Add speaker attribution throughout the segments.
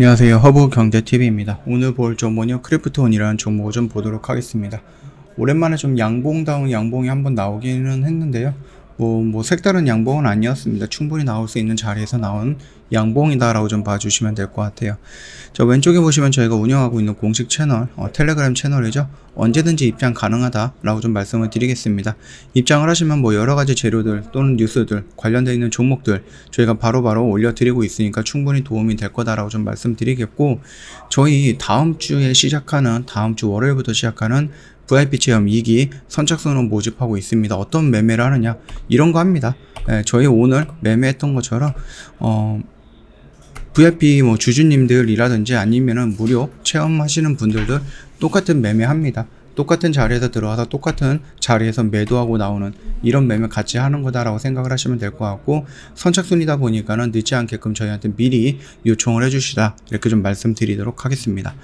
Speaker 1: 안녕하세요. 허브경제TV입니다. 오늘 볼 종목은 크래프톤이라는 종목을 좀 보도록 하겠습니다. 오랜만에 좀 양봉다운 양봉이 한번 나오기는 했는데요. 뭐 색다른 양봉은 아니었습니다. 충분히 나올 수 있는 자리에서 나온 양봉이다 라고 좀 봐주시면 될 것 같아요. 저 왼쪽에 보시면 저희가 운영하고 있는 공식 채널, 텔레그램 채널이죠. 언제든지 입장 가능하다 라고 좀 말씀을 드리겠습니다. 입장을 하시면 뭐 여러가지 재료들 또는 뉴스들 관련되어 있는 종목들 저희가 바로바로 올려드리고 있으니까 충분히 도움이 될 거다라고 좀 말씀드리겠고, 저희 다음 주 월요일부터 시작하는 VIP 체험 2기 선착순으로 모집하고 있습니다. 어떤 매매를 하느냐 이런 거 합니다. 저희 오늘 매매했던 것처럼 VIP 뭐 주주님들이라든지 아니면은 무료 체험하시는 분들도 똑같은 매매합니다. 똑같은 자리에서 들어와서 똑같은 자리에서 매도하고 나오는 이런 매매 같이 하는 거다라고 생각을 하시면 될 것 같고, 선착순이다 보니까는 늦지 않게끔 저희한테 미리 요청을 해주시다 이렇게 좀 말씀드리도록 하겠습니다.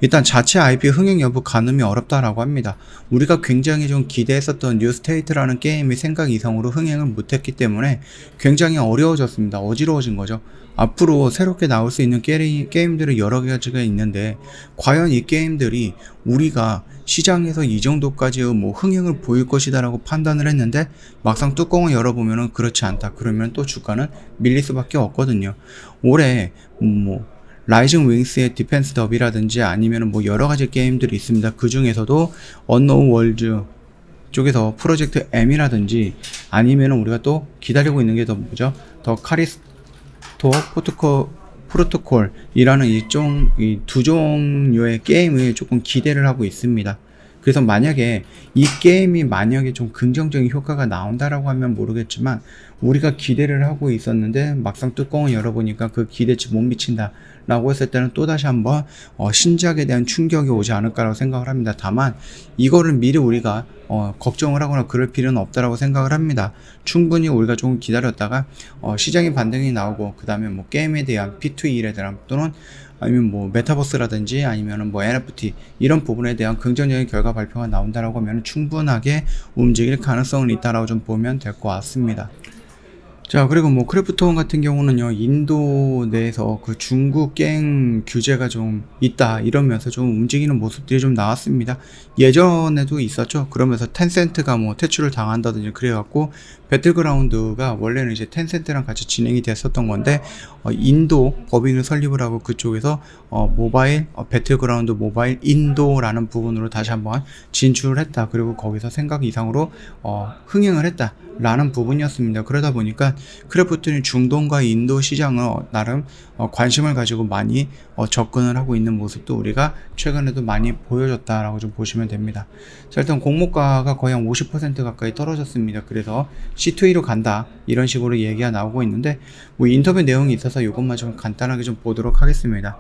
Speaker 1: 일단 자체 IP 흥행 여부 가늠이 어렵다라고 합니다. 우리가 굉장히 좀 기대했었던 뉴스테이트라는 게임이 생각 이상으로 흥행을 못했기 때문에 굉장히 어려워졌습니다. 어지러워진 거죠. 앞으로 새롭게 나올 수 있는 게임들이 여러 가지가 있는데 과연 이 게임들이 우리가 시장에서 이 정도까지 뭐 흥행을 보일 것이다 라고 판단을 했는데 막상 뚜껑을 열어보면 그렇지 않다. 그러면 또 주가는 밀릴 수밖에 없거든요. 올해 뭐 라이징 윙스의 디펜스 더비라든지 아니면 뭐 여러가지 게임들이 있습니다. 그 중에서도 언노운 월즈 쪽에서 프로젝트 M이라든지 아니면 우리가 또 기다리고 있는 게 더 뭐죠? 더 카리스토 프로토콜이라는 이 두 종류의 게임을 조금 기대를 하고 있습니다. 그래서 만약에 이 게임이 좀 긍정적인 효과가 나온다라고 하면 모르겠지만, 우리가 기대를 하고 있었는데 막상 뚜껑을 열어보니까 그 기대치 못 미친다 라고 했을 때는 또다시 한번 신작에 대한 충격이 오지 않을까라고 생각을 합니다. 다만 이거를 미리 우리가 걱정을 하거나 그럴 필요는 없다라고 생각을 합니다. 충분히 우리가 조금 기다렸다가 시장의 반등이 나오고 그 다음에 뭐 게임에 대한 P2E에 대한 또는 아니면 뭐 메타버스라든지 아니면 뭐 NFT 이런 부분에 대한 긍정적인 결과 발표가 나온다라고 하면 충분하게 움직일 가능성은 있다라고 좀 보면 될 것 같습니다. 자, 그리고 뭐 크래프톤 같은 경우는요, 인도 내에서 그 중국 게임 규제가 좀 있다 이러면서 좀 움직이는 모습들이 좀 나왔습니다. 예전에도 있었죠. 그러면서 텐센트가 뭐 퇴출을 당한다든지 그래갖고 배틀그라운드가 원래는 이제 텐센트랑 같이 진행이 됐었던 건데 인도 법인을 설립을 하고 그쪽에서 모바일 배틀그라운드 모바일 인도라는 부분으로 다시 한번 진출을 했다. 그리고 거기서 생각 이상으로 흥행을 했다 라는 부분이었습니다. 그러다 보니까 크래프톤이 중동과 인도 시장을 나름 관심을 가지고 많이 접근을 하고 있는 모습도 우리가 최근에도 많이 보여줬다라고 좀 보시면 됩니다. 자, 일단 공모가가 거의 한 50% 가까이 떨어졌습니다. 그래서 C2E로 간다 이런 식으로 얘기가 나오고 있는데, 뭐 인터뷰 내용이 있어서 이것만 좀 간단하게 좀 보도록 하겠습니다.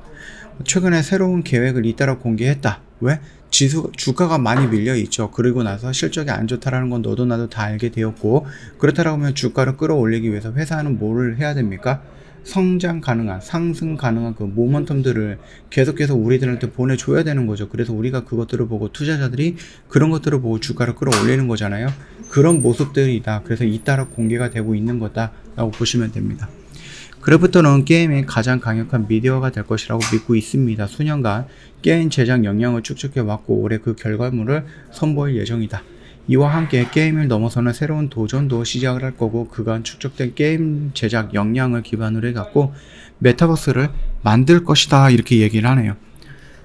Speaker 1: 최근에 새로운 계획을 잇따라 공개했다. 왜? 주가가 많이 밀려 있죠. 그리고 나서 실적이 안 좋다라는 건 너도 나도 다 알게 되었고, 그렇다고 하면 주가를 끌어올리기 위해서 회사는 뭐를 해야 됩니까? 성장 가능한, 상승 가능한 그 모멘텀들을 계속해서 우리들한테 보내줘야 되는 거죠. 그래서 우리가 그것들을 보고 투자자들이 그런 것들을 보고 주가를 끌어올리는 거잖아요. 그런 모습들이다. 그래서 잇따라 공개가 되고 있는 거다 라고 보시면 됩니다. 크래프톤은 게임의 가장 강력한 미디어가 될 것이라고 믿고 있습니다. 수년간 게임 제작 역량을 축적해왔고 올해 그 결과물을 선보일 예정이다. 이와 함께 게임을 넘어서는 새로운 도전도 시작을 할 거고, 그간 축적된 게임 제작 역량을 기반으로 해갖고 메타버스를 만들 것이다 이렇게 얘기를 하네요.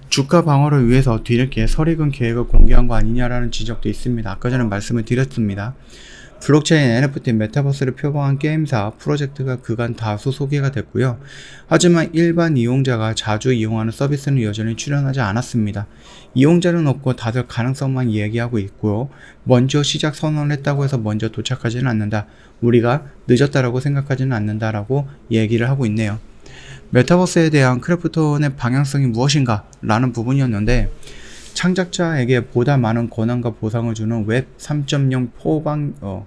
Speaker 1: 주가 방어를 위해서 뒤늦게 설익은 계획을 공개한 거 아니냐라는 지적도 있습니다. 아까 전에 말씀을 드렸습니다. 블록체인, NFT, 메타버스를 표방한 게임사 프로젝트가 그간 다수 소개가 됐고요. 하지만 일반 이용자가 자주 이용하는 서비스는 여전히 출현하지 않았습니다. 이용자는 없고 다들 가능성만 얘기하고 있고요. 먼저 시작 선언을 했다고 해서 먼저 도착하지는 않는다. 우리가 늦었다라고 생각하지는 않는다라고 얘기를 하고 있네요. 메타버스에 대한 크래프톤의 방향성이 무엇인가? 라는 부분이었는데, 창작자에게 보다 많은 권한과 보상을 주는 웹 3.0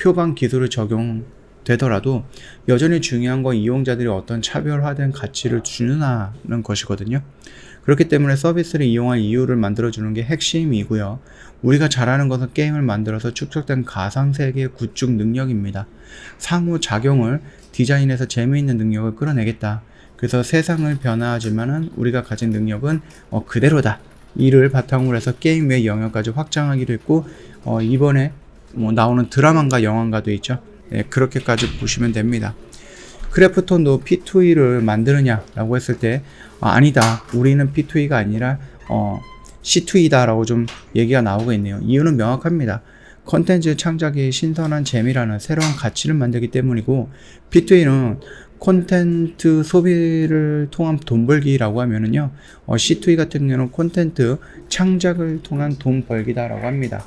Speaker 1: 표방 기술을 적용되더라도 여전히 중요한 건 이용자들이 어떤 차별화된 가치를 주느냐는 것이거든요. 그렇기 때문에 서비스를 이용할 이유를 만들어주는 게 핵심이고요. 우리가 잘하는 것은 게임을 만들어서 축적된 가상세계 구축 능력입니다. 상호작용을 디자인해서 재미있는 능력을 끌어내겠다. 그래서 세상을 변화하지만은 우리가 가진 능력은 그대로다. 이를 바탕으로 해서 게임 외 영역까지 확장하기도 했고, 이번에 뭐 나오는 드라마인가 영화인가도 있죠. 네, 그렇게까지 보시면 됩니다. 크래프톤도 P2E를 만드느냐 라고 했을 때 아니다, 우리는 P2E가 아니라 C2E다 라고 좀 얘기가 나오고 있네요. 이유는 명확합니다. 컨텐츠 창작의 신선한 재미라는 새로운 가치를 만들기 때문이고, P2E는 콘텐츠 소비를 통한 돈 벌기라고 하면은요, C2E 같은 경우는 콘텐츠 창작을 통한 돈 벌기다 라고 합니다.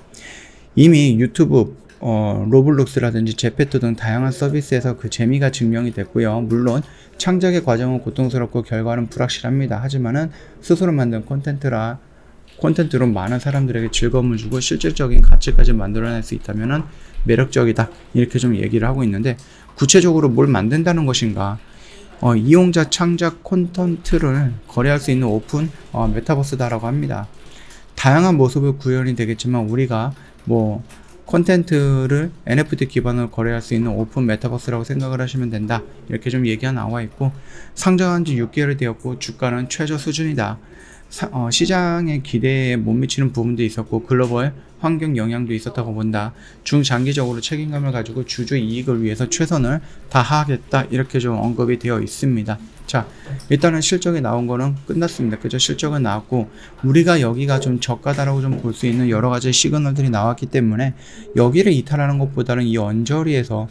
Speaker 1: 이미 유튜브, 로블록스라든지 제페토 등 다양한 서비스에서 그 재미가 증명이 됐고요. 물론 창작의 과정은 고통스럽고 결과는 불확실합니다. 하지만은 스스로 만든 콘텐츠로 많은 사람들에게 즐거움을 주고 실질적인 가치까지 만들어낼 수 있다면은 매력적이다, 이렇게 좀 얘기를 하고 있는데, 구체적으로 뭘 만든다는 것인가? 이용자 창작 콘텐츠를 거래할 수 있는 오픈 메타버스다라고 합니다. 다양한 모습을 구현이 되겠지만 우리가 뭐 콘텐츠를 NFT 기반으로 거래할 수 있는 오픈 메타버스라고 생각을 하시면 된다, 이렇게 좀 얘기가 나와 있고, 상장한 지 6개월이 되었고 주가는 최저 수준이다. 시장의 기대에 못 미치는 부분도 있었고 글로벌 환경 영향도 있었다고 본다. 중장기적으로 책임감을 가지고 주주 이익을 위해서 최선을 다하겠다, 이렇게 좀 언급이 되어 있습니다. 자, 일단은 실적이 나온 거는 끝났습니다. 그죠? 실적은 나왔고 우리가 여기가 좀 저가다라고 좀 볼 수 있는 여러 가지 시그널들이 나왔기 때문에 여기를 이탈하는 것보다는 이 언저리에서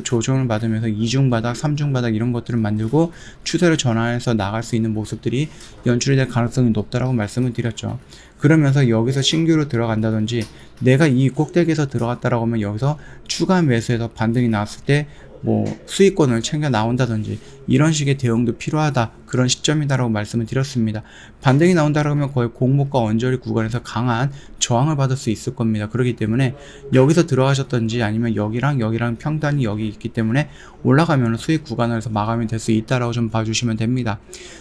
Speaker 1: 조정을 받으면서 2중 바닥, 3중 바닥 이런 것들을 만들고 추세를 전환해서 나갈 수 있는 모습들이 연출이 될 가능성이 높다라고 말씀을 드렸죠. 그러면서 여기서 신규로 들어간다든지, 내가 이 꼭대기에서 들어갔다라고 하면 여기서 추가 매수해서 반등이 나왔을 때 뭐 수익권을 챙겨 나온다든지 이런 식의 대응도 필요하다, 그런 시점이다라고 말씀을 드렸습니다. 반등이 나온다라고 하면 거의 공모가 언저리 구간에서 강한 저항을 받을 수 있을 겁니다. 그렇기 때문에 여기서 들어가셨던지 아니면 여기랑 평단이 여기 있기 때문에 올라가면 수익 구간에서 마감이 될 수 있다라고 좀 봐주시면 됩니다.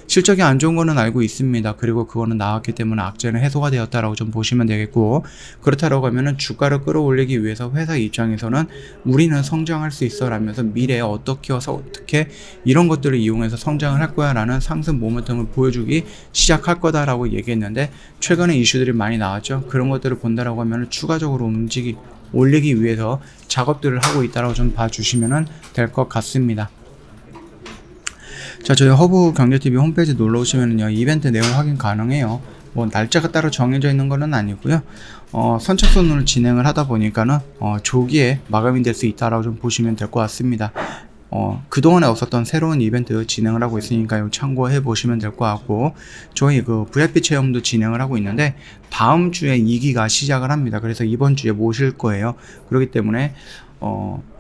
Speaker 1: 실적이 안 좋은 거는 알고 있습니다. 그리고 그거는 나왔기 때문에 악재는 해소가 되었다라고 좀 보시면 되겠고, 그렇다라고 하면은 주가를 끌어올리기 위해서 회사 입장에서는 우리는 성장할 수 있어 라면서 미래에 어떻게 이런 것들을 이용해서 성장을 할 거야 라는 상승 모멘텀을 보여주기 시작할 거다라고 얘기했는데, 최근에 이슈들이 많이 나왔죠. 그런 것들을 본다라고 하면 추가적으로 올리기 위해서 작업들을 하고 있다라고 좀 봐주시면 될 것 같습니다. 자, 저희 허브경제TV 홈페이지 놀러 오시면은요, 이벤트 내용 확인 가능해요. 뭐 날짜가 따로 정해져 있는 거는 아니고요. 선착순으로 진행을 하다 보니까는 조기에 마감이 될 수 있다라고 좀 보시면 될 것 같습니다. 그동안에 없었던 새로운 이벤트 진행을 하고 있으니까요, 참고해 보시면 될 것 같고, 저희 그 VIP 체험도 진행을 하고 있는데 다음 주에 2기가 시작을 합니다. 그래서 이번 주에 모실 거예요. 그렇기 때문에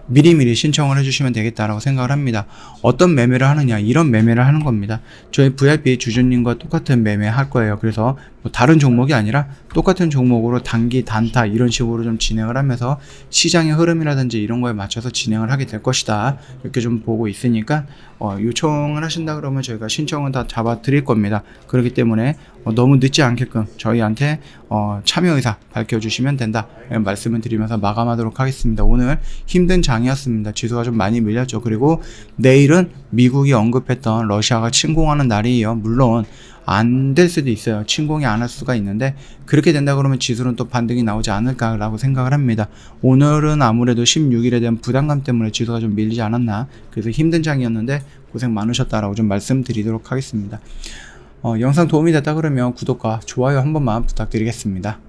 Speaker 1: 미리미리 신청을 해주시면 되겠다라고 생각을 합니다. 어떤 매매를 하느냐, 이런 매매를 하는 겁니다. 저희 VIP 주주님과 똑같은 매매 할 거예요. 그래서 뭐 다른 종목이 아니라 똑같은 종목으로 단기, 단타 이런 식으로 좀 진행을 하면서 시장의 흐름이라든지 이런 거에 맞춰서 진행을 하게 될 것이다, 이렇게 좀 보고 있으니까 요청을 하신다 그러면 저희가 신청은 다 잡아 드릴 겁니다. 그렇기 때문에 너무 늦지 않게끔 저희한테 참여 의사 밝혀주시면 된다, 말씀을 드리면서 마감하도록 하겠습니다. 오늘 힘든 장이었습니다. 지수가 좀 많이 밀렸죠. 그리고 내일은 미국이 언급했던 러시아가 침공하는 날이에요. 물론 안 될 수도 있어요. 침공이 안 할 수가 있는데, 그렇게 된다 그러면 지수는 또 반등이 나오지 않을까라고 생각을 합니다. 오늘은 아무래도 16일에 대한 부담감 때문에 지수가 좀 밀리지 않았나, 그래서 힘든 장이었는데 고생 많으셨다라고 좀 말씀드리도록 하겠습니다. 영상 도움이 됐다 그러면 구독과 좋아요 한 번만 부탁드리겠습니다.